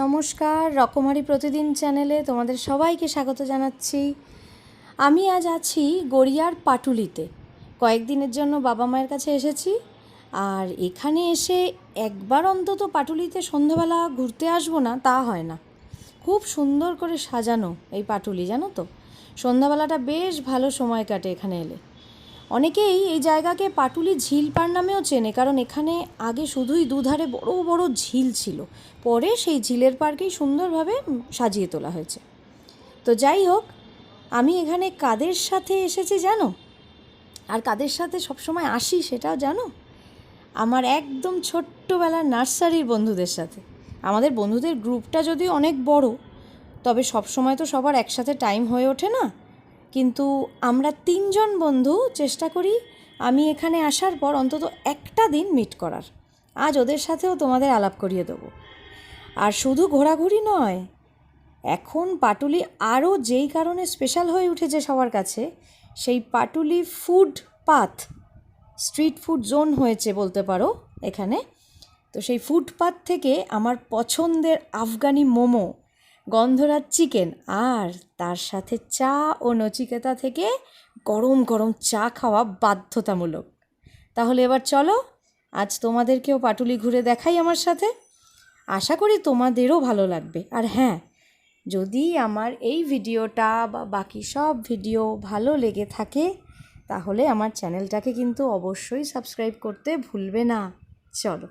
নমস্কার, রকমারি প্রতিদিন চ্যানেলে তোমাদের সবাইকে স্বাগত জানাচ্ছি। আমি আজ আছি গড়িয়ার পাটুলিতে। কয়েকদিনের জন্য বাবা মায়ের কাছে এসেছি, আর এখানে এসে একবার অন্তত পাটুলিতে সন্ধ্যাবেলা ঘুরতে আসবো না তা হয় না। খুব সুন্দর করে সাজানো এই পাটুলি, জানো তো। সন্ধ্যাবেলাটা বেশ ভালো সময় কাটে এখানে এলে। অনেকেই এই জায়গাকে পাটুলি ঝিল পাড় নামেও চেনে, কারণ এখানে আগে শুধুই দুধারে বড় বড় ঝিল ছিল, পরে সেই ঝিলের পাড়কেই সুন্দরভাবে সাজিয়ে তোলা হয়েছে। তো যাই হোক, আমি এখানে কাদের সাথে এসেছি জানো, আর কাদের সাথে সবসময় আসি সেটাও জানো? আমার একদম ছোট্টবেলার নার্সারির বন্ধুদের সাথে। আমাদের বন্ধুদের গ্রুপটা যদিও অনেক বড়, তবে সবসময় তো সবার একসাথে টাইম হয়ে ওঠে না। কিন্তু আমরা 3জন বন্ধু চেষ্টা করি আমি এখানে আসার পর অন্তত একটা দিন মিট করার। আজ ওদের সাথেও তোমাদের আলাপ করিয়ে দেবো। আর শুধু ঘোরাঘুরি নয়, এখন পাটুলি আরও যেই কারণে স্পেশাল হয়ে উঠেছে সবার কাছে, সেই Patuli food path, street food zone হয়েছে বলতে পারো এখানে। তো সেই ফুটপাথ থেকে আমার পছন্দের আফগানি মোমো, গন্ধরাজ চিকেন, আর তার সাথে চা ও নচিকেতা থেকে গরম গরম চা খাওয়া বাধ্যতামূলক। তাহলে এবার চলো, আজ তোমাদেরকেও পাটুলি ঘুরে দেখাই আমার সাথে। আশা করি তোমাদেরও ভালো লাগবে। আর হ্যাঁ, যদি আমার এই ভিডিওটা বা বাকি সব ভিডিও ভালো লেগে থাকে, তাহলে আমার চ্যানেলটাকে কিন্তু অবশ্যই সাবস্ক্রাইব করতে ভুলবে না। চলো।